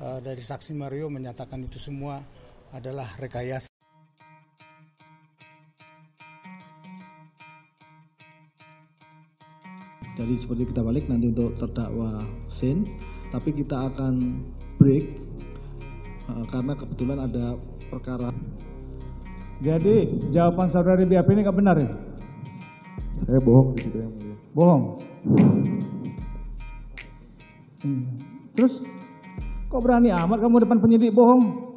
dari saksi Mario menyatakan itu semua adalah rekayasa. Jadi seperti kita balik nanti untuk terdakwa Sin, tapi kita akan break karena kebetulan ada perkara. Jadi jawaban saudari BAP ini nggak benar ya? Saya bohong di situ yang mulia. Bohong. Terus kok berani amat kamu depan penyidik bohong?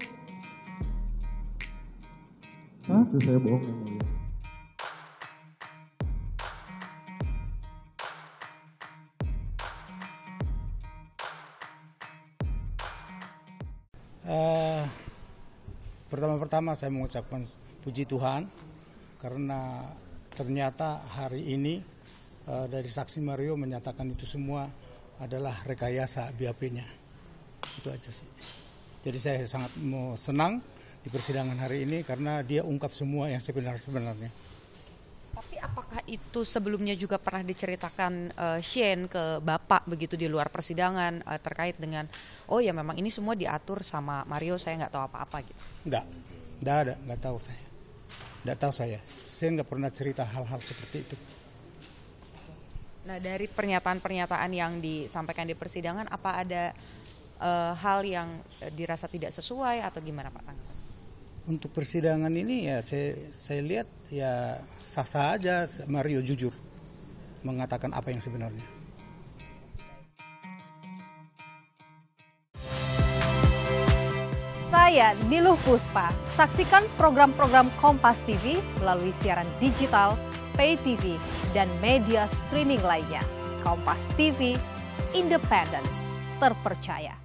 Hah? Itu saya bohong yang mulia. Pertama-tama saya mengucapkan puji Tuhan karena ternyata hari ini dari saksi Mario menyatakan itu semua adalah rekayasa BAP-nya. Itu aja sih. Jadi saya sangat senang di persidangan hari ini karena dia ungkap semua yang sebenarnya. Tapi apakah itu sebelumnya juga pernah diceritakan Shane ke Bapak begitu di luar persidangan terkait dengan oh ya memang ini semua diatur sama Mario, saya nggak tahu apa-apa gitu? Nggak tahu saya. Nggak tahu saya nggak pernah cerita hal-hal seperti itu. Nah dari pernyataan-pernyataan yang disampaikan di persidangan apa ada hal yang dirasa tidak sesuai atau gimana Pak? Untuk persidangan ini ya saya lihat ya sah-sah aja Mario jujur mengatakan apa yang sebenarnya. Saya Niluh Puspa. Saksikan program-program Kompas TV melalui siaran digital, pay TV, dan media streaming lainnya. Kompas TV, independen, terpercaya.